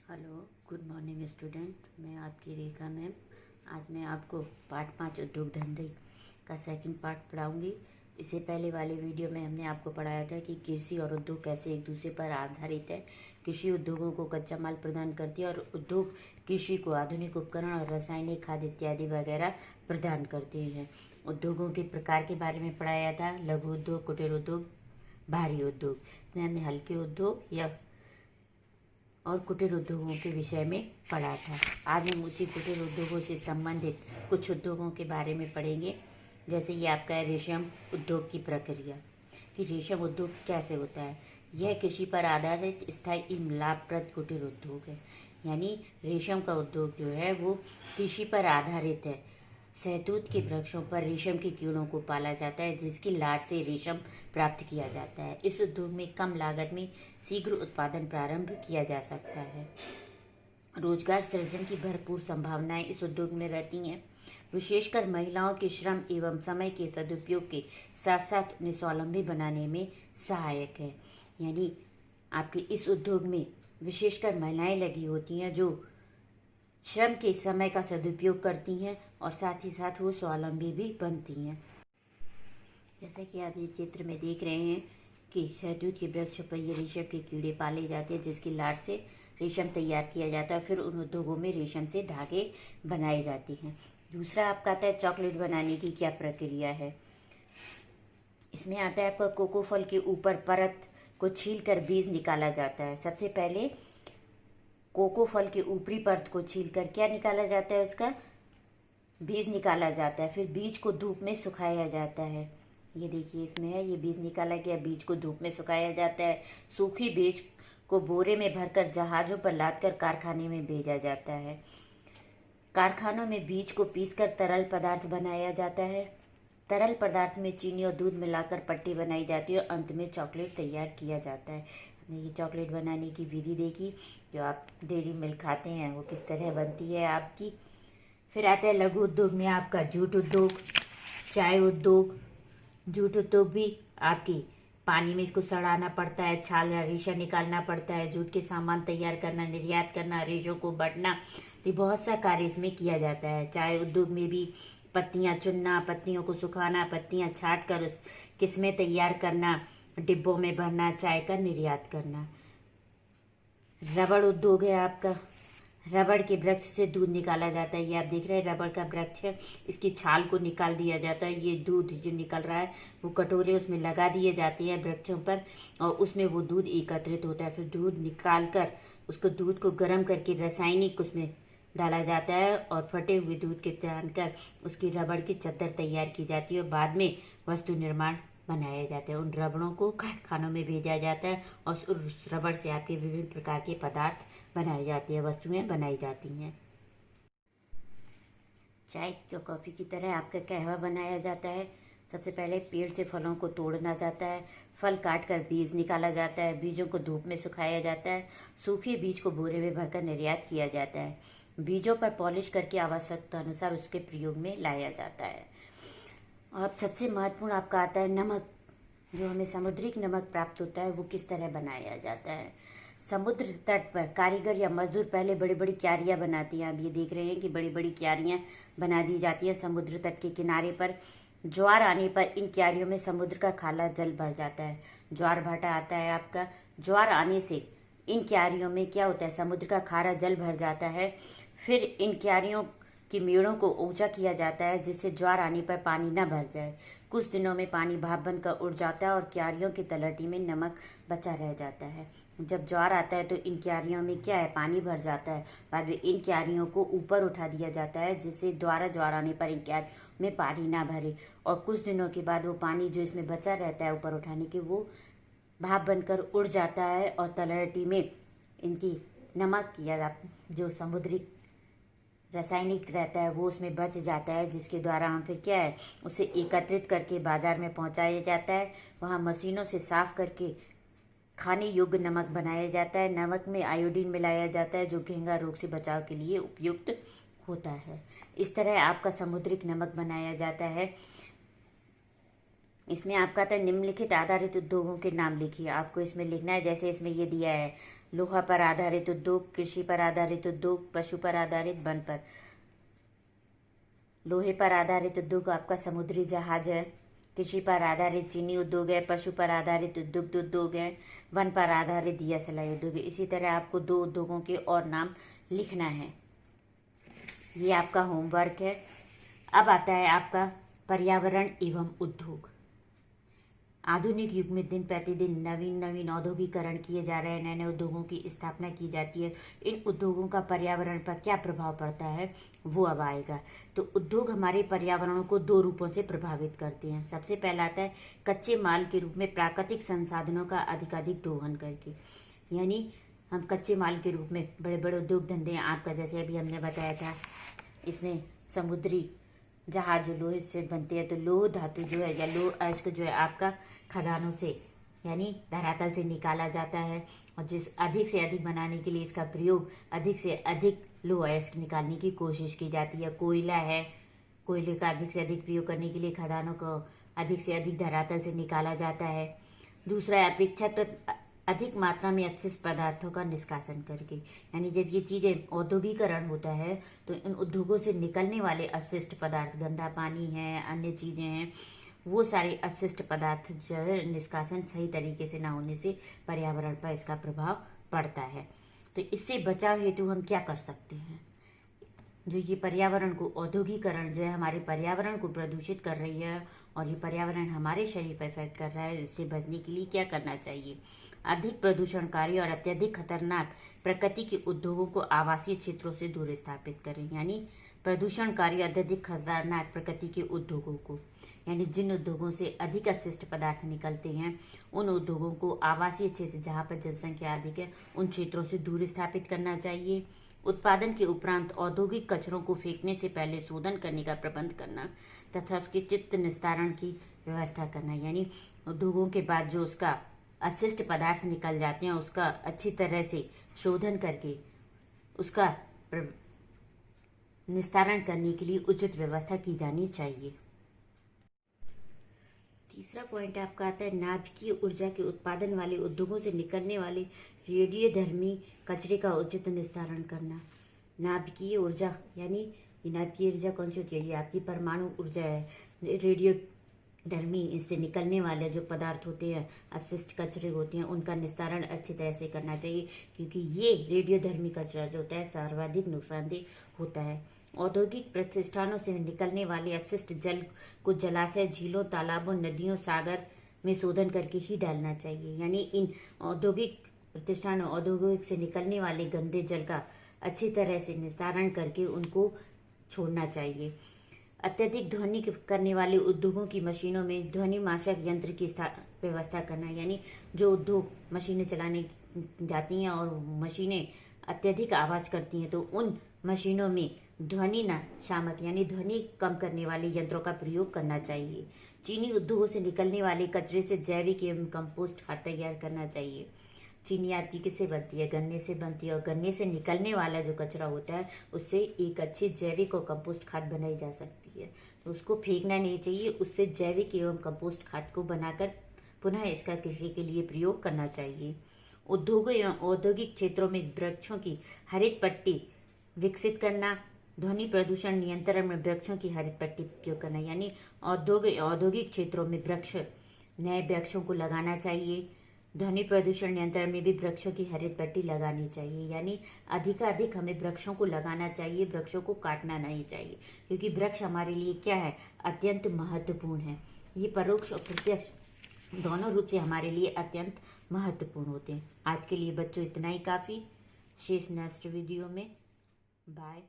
Hello, good morning student. मैं आपकी रेखा ma'am. आज मैं आपको पार्ट 5 उद्योग धंधे का सेकंड पार्ट पढ़ाऊंगी। इससे पहले वाले वीडियो में हमने आपको पढ़ाया था कि कृषि और उद्योग कैसे एक दूसरे पर आधारित है। कृषि उद्योगों को कच्चा माल प्रदान करती है और उद्योग कृषि को आधुनिक उपकरण और रासायनिक खाद इत्यादि वगैरह प्रदान करते हैं। उद्योगों के प्रकार के बारे में पढ़ाया था, लघु उद्योग, कुटीर उद्योग, भारी उद्योग। इसमें हमने हल्के उद्योग या और कुटीर उद्योगों के विषय में पढ़ा था। आज हम उसी कुटीर उद्योगों से संबंधित कुछ उद्योगों के बारे में पढ़ेंगे। जैसे ये आपका है रेशम उद्योग की प्रक्रिया, कि रेशम उद्योग कैसे होता है। यह कृषि पर आधारित स्थायी एवं लाभप्रद कुटीर उद्योग है। यानी रेशम का उद्योग जो है वो कृषि पर आधारित है। शहतूत के वृक्षों पर रेशम के कीड़ों को पाला जाता है, जिसकी लार से रेशम प्राप्त किया जाता है। इस उद्योग में कम लागत में शीघ्र उत्पादन प्रारंभ किया जा सकता है। रोजगार सृजन की भरपूर संभावनाएं इस उद्योग में रहती हैं। विशेषकर महिलाओं के श्रम एवं समय के सदुपयोग के साथ साथ उन्हें स्वावलंबी बनाने में सहायक है। यानी आपके इस उद्योग में विशेषकर महिलाएं लगी होती हैं, जो श्रम के समय का सदुपयोग करती हैं और साथ ही साथ वो स्वावलंबी भी बनती हैं। जैसे कि आप इस चित्र में देख रहे हैं कि शहतूत के वृक्ष पर ये रेशम के कीड़े पाले जाते हैं, जिसकी लार से रेशम तैयार किया जाता है। फिर उन उद्योगों में रेशम से धागे बनाए जाती हैं। दूसरा आपका आता है चॉकलेट बनाने की क्या प्रक्रिया है। इसमें आता है आपका कोको फल के ऊपर परत को छील कर बीज निकाला जाता है। सबसे पहले कोको फल के ऊपरी परत को छीलकर क्या निकाला जाता है, उसका बीज निकाला जाता है। फिर बीज को धूप में सुखाया जाता है। ये देखिए इसमें है, ये बीज निकाला गया, बीज को धूप में सुखाया जाता है। सूखी बीज को बोरे में भरकर जहाजों पर लादकर कारखाने में भेजा जाता है। कारखानों में बीज को पीसकर तरल पदार्थ बनाया जाता है। तरल पदार्थ में चीनी और दूध मिलाकर पट्टी बनाई जाती है और अंत में चॉकलेट तैयार किया जाता है। हमने ये चॉकलेट बनाने की विधि देखी, जो आप डेयरी मिल्क खाते हैं वो किस तरह बनती है आपकी। फिर आता है लघु उद्योग में आपका जूट उद्योग, चाय उद्योग। जूट उद्योग भी आपकी पानी में इसको सड़ाना पड़ता है, छाल या रेशा निकालना पड़ता है, जूट के सामान तैयार करना, निर्यात करना, रेशों को बटना, ये बहुत सा कार्य इसमें किया जाता है। चाय उद्योग में भी पत्तियां चुनना, पत्तियों को सुखाना, पत्तियां छाट कर उस किस्में तैयार करना, डिब्बों में भरना, चाय का निर्यात करना। रबड़ उद्योग है आपका। रबड़ के वृक्ष से दूध निकाला जाता है। ये आप देख रहे हैं रबड़ का वृक्ष है, इसकी छाल को निकाल दिया जाता है। ये दूध जो निकल रहा है वो कटोरे उसमें लगा दिए जाते हैं वृक्षों पर, और उसमें वो दूध एकत्रित होता है। फिर दूध निकाल कर उसको दूध को गर्म करके रासायनिक उसमें डाला जाता है और फटे हुए दूध के छानकर उसकी रबड़ की चद्दर तैयार की जाती है और बाद में वस्तु निर्माण बनाया जाता है। उन रबड़ों को कारखानों में भेजा जाता है और उस रबड़ से आपके विभिन्न प्रकार के पदार्थ बनाए जाते हैं, वस्तुएं बनाई जाती हैं। चाय या कॉफ़ी की तरह आपका कहवा बनाया जाता है। सबसे पहले पेड़ से फलों को तोड़ना जाता है, फल काट कर बीज निकाला जाता है, बीजों को धूप में सुखाया जाता है, सूखे बीज को बोरे में भरकर निर्यात किया जाता है, बीजों पर पॉलिश करके आवश्यकता अनुसार उसके प्रयोग में लाया जाता है। और सबसे महत्वपूर्ण आपका आता है नमक। जो हमें समुद्री नमक प्राप्त होता है वो किस तरह बनाया जाता है। समुद्र तट पर कारीगर या मजदूर पहले बड़ी बड़ी क्यारियाँ बनाती हैं। आप ये देख रहे हैं कि बड़ी बड़ी क्यारियाँ बना दी जाती हैं समुद्र तट के किनारे पर। ज्वार आने पर इन क्यारियों में समुद्र का खाला जल भर जाता है। ज्वार भाटा आता है आपका। ज्वार आने से इन क्यारियों में क्या होता है, समुद्र का खारा जल भर जाता है। फिर इन क्यारियों की मेड़ों को ऊंचा किया जाता है, जिससे ज्वार आने पर पानी न भर जाए। कुछ दिनों में पानी भाप बनकर उड़ जाता है और क्यारियों की तलहटी में नमक बचा रह जाता है। जब ज्वार आता है तो इन क्यारियों में क्या है, पानी भर जाता है। बाद में इन क्यारियों को ऊपर उठा दिया जाता है, जिससे दोबारा ज्वार आने पर इन क्यारियों में पानी ना भरे। और कुछ दिनों के बाद वो पानी जो इसमें बचा रहता है ऊपर उठाने के, वो भाप बनकर उड़ जाता है और तलहटी में इनकी नमक या जो समुद्री रासायनिक रहता है वो उसमें बच जाता है, जिसके द्वारा हम फिर क्या है उसे एकत्रित करके बाजार में पहुंचाया जाता है। वहाँ मशीनों से साफ करके खाने योग्य नमक बनाया जाता है। नमक में आयोडीन मिलाया जाता है, जो घेंघा रोग से बचाव के लिए उपयुक्त होता है। इस तरह आपका समुद्रिक नमक बनाया जाता है। इसमें आपका था निम्नलिखित आधारित उद्योगों के नाम लिखिए। आपको इसमें लिखना है, जैसे इसमें ये दिया है लोहा पर आधारित उद्योग, कृषि पर आधारित उद्योग, पशु पर आधारित, वन पर। लोहे पर आधारित उद्योग आपका समुद्री जहाज है, कृषि पर आधारित चीनी उद्योग है, पशु पर आधारित दुग्ध उद्योग है, वन पर आधारित दिया सलाई उद्योग है। इसी तरह आपको 2 उद्योगों के और नाम लिखना है। ये आपका होमवर्क है। अब आता है आपका पर्यावरण एवं उद्योग। आधुनिक युग में दिन प्रतिदिन नवीन औद्योगिकरण किए जा रहे हैं, नए नए उद्योगों की स्थापना की जाती है। इन उद्योगों का पर्यावरण पर क्या प्रभाव पड़ता है वो अब आएगा। तो उद्योग हमारे पर्यावरण को 2 रूपों से प्रभावित करते हैं। सबसे पहला आता है कच्चे माल के रूप में प्राकृतिक संसाधनों का अधिकाधिक दोहन करके, यानी हम कच्चे माल के रूप में बड़े बड़े उद्योग धंधे आपका, जैसे अभी हमने बताया था, इसमें समुद्री जहाज जो लोहे से बनते हैं, तो लोह धातु जो है या लोह अयस्क जो है आपका खदानों से यानी धरातल से निकाला जाता है, और जिस अधिक से अधिक बनाने के लिए इसका प्रयोग अधिक से अधिक लोह अयस्क निकालने की कोशिश की जाती है। कोयला है, कोयले का अधिक से अधिक प्रयोग करने के लिए खदानों को अधिक से अधिक धरातल से निकाला जाता है। दूसरा है अपेक्षाकृत अधिक मात्रा में अपशिष्ट पदार्थों का निष्कासन करके, यानी जब ये चीज़ें औद्योगिकरण होता है तो इन उद्योगों से निकलने वाले अपशिष्ट पदार्थ, गंदा पानी है, अन्य चीज़ें हैं, वो सारे अपशिष्ट पदार्थ जो है निष्कासन सही तरीके से ना होने से पर्यावरण पर इसका प्रभाव पड़ता है। तो इससे बचाव हेतु हम क्या कर सकते हैं? जो ये पर्यावरण को औद्योगिकरण जो है हमारे पर्यावरण को प्रदूषित कर रही है और ये पर्यावरण हमारे शरीर पर इफेक्ट कर रहा है, इससे बचने के लिए क्या करना चाहिए? अधिक प्रदूषणकारी और अत्यधिक खतरनाक प्रकृति के उद्योगों को आवासीय क्षेत्रों से दूर स्थापित करें, यानी प्रदूषणकारी अत्यधिक खतरनाक प्रकृति के उद्योगों को, यानी जिन उद्योगों से अधिक अपशिष्ट पदार्थ निकलते हैं उन उद्योगों को आवासीय क्षेत्र जहाँ पर जनसंख्या अधिक है उन क्षेत्रों से दूर स्थापित करना चाहिए। उत्पादन के उपरांत औद्योगिक कचरों को फेंकने से पहले शोधन करने का प्रबंध करना तथा उसके चित्त निस्तारण की व्यवस्था करना, यानी उद्योगों के बाद जो उसका अपशिष्ट पदार्थ निकल जाते हैं उसका अच्छी तरह से शोधन करके उसका निस्तारण करने के लिए उचित व्यवस्था की जानी चाहिए। तीसरा पॉइंट आपका आता है नाभिकीय ऊर्जा के उत्पादन वाले उद्योगों से निकलने वाले रेडियोधर्मी कचरे का उचित निस्तारण करना। नाभिकीय ऊर्जा यानी नाभिकीय ऊर्जा कौन सी होती है? ये आपकी परमाणु ऊर्जा है। रेडियोधर्मी इससे निकलने वाले जो पदार्थ होते हैं, अपशिष्ट कचरे होते हैं, उनका निस्तारण अच्छी तरह से करना चाहिए, क्योंकि ये रेडियोधर्मी कचरा जो होता है सर्वाधिक नुकसानदेह होता है। औद्योगिक प्रतिष्ठानों से निकलने वाले अपशिष्ट जल को जलाशय, झीलों, तालाबों, नदियों, सागर में शोधन करके ही डालना चाहिए, यानी इन औद्योगिक प्रतिष्ठानों, औद्योगिक से निकलने वाले गंदे जल का अच्छी तरह से निस्तारण करके उनको छोड़ना चाहिए। अत्यधिक ध्वनि करने वाले उद्योगों की मशीनों में ध्वनि माशक यंत्र की व्यवस्था करना, यानी जो उद्योग मशीनें चलाने जाती हैं और मशीनें अत्यधिक आवाज़ करती हैं तो उन मशीनों में ध्वनि न शामक यानी ध्वनि कम करने वाले यंत्रों का प्रयोग करना चाहिए। चीनी उद्योगों से निकलने वाले कचरे से जैविक एवं कंपोस्ट खाद तैयार करना चाहिए। चीनी आपकी किससे बनती है? गन्ने से बनती है, और गन्ने से निकलने वाला जो कचरा होता है उससे एक अच्छी जैविक और कंपोस्ट खाद बनाई जा सकती है, तो उसको फेंकना नहीं चाहिए, उससे जैविक एवं कंपोस्ट खाद को बनाकर पुनः इसका कृषि के लिए प्रयोग करना चाहिए। उद्योगों एवं औद्योगिक क्षेत्रों में वृक्षों की हरित पट्टी विकसित करना। ध्वनि प्रदूषण नियंत्रण में वृक्षों की हरित पट्टी उपयोग करना, यानी औद्योगिक क्षेत्रों में नए वृक्षों को लगाना चाहिए। ध्वनि प्रदूषण नियंत्रण में भी वृक्षों की हरित पट्टी लगानी चाहिए, यानी अधिकाधिक हमें वृक्षों को लगाना चाहिए, वृक्षों को काटना नहीं चाहिए, क्योंकि वृक्ष हमारे लिए क्या है? अत्यंत महत्वपूर्ण है। ये परोक्ष और प्रत्यक्ष दोनों रूप से हमारे लिए अत्यंत महत्वपूर्ण होते हैं। आज के लिए बच्चों इतना ही काफ़ी। शेष नेक्स्ट वीडियो में। बाय।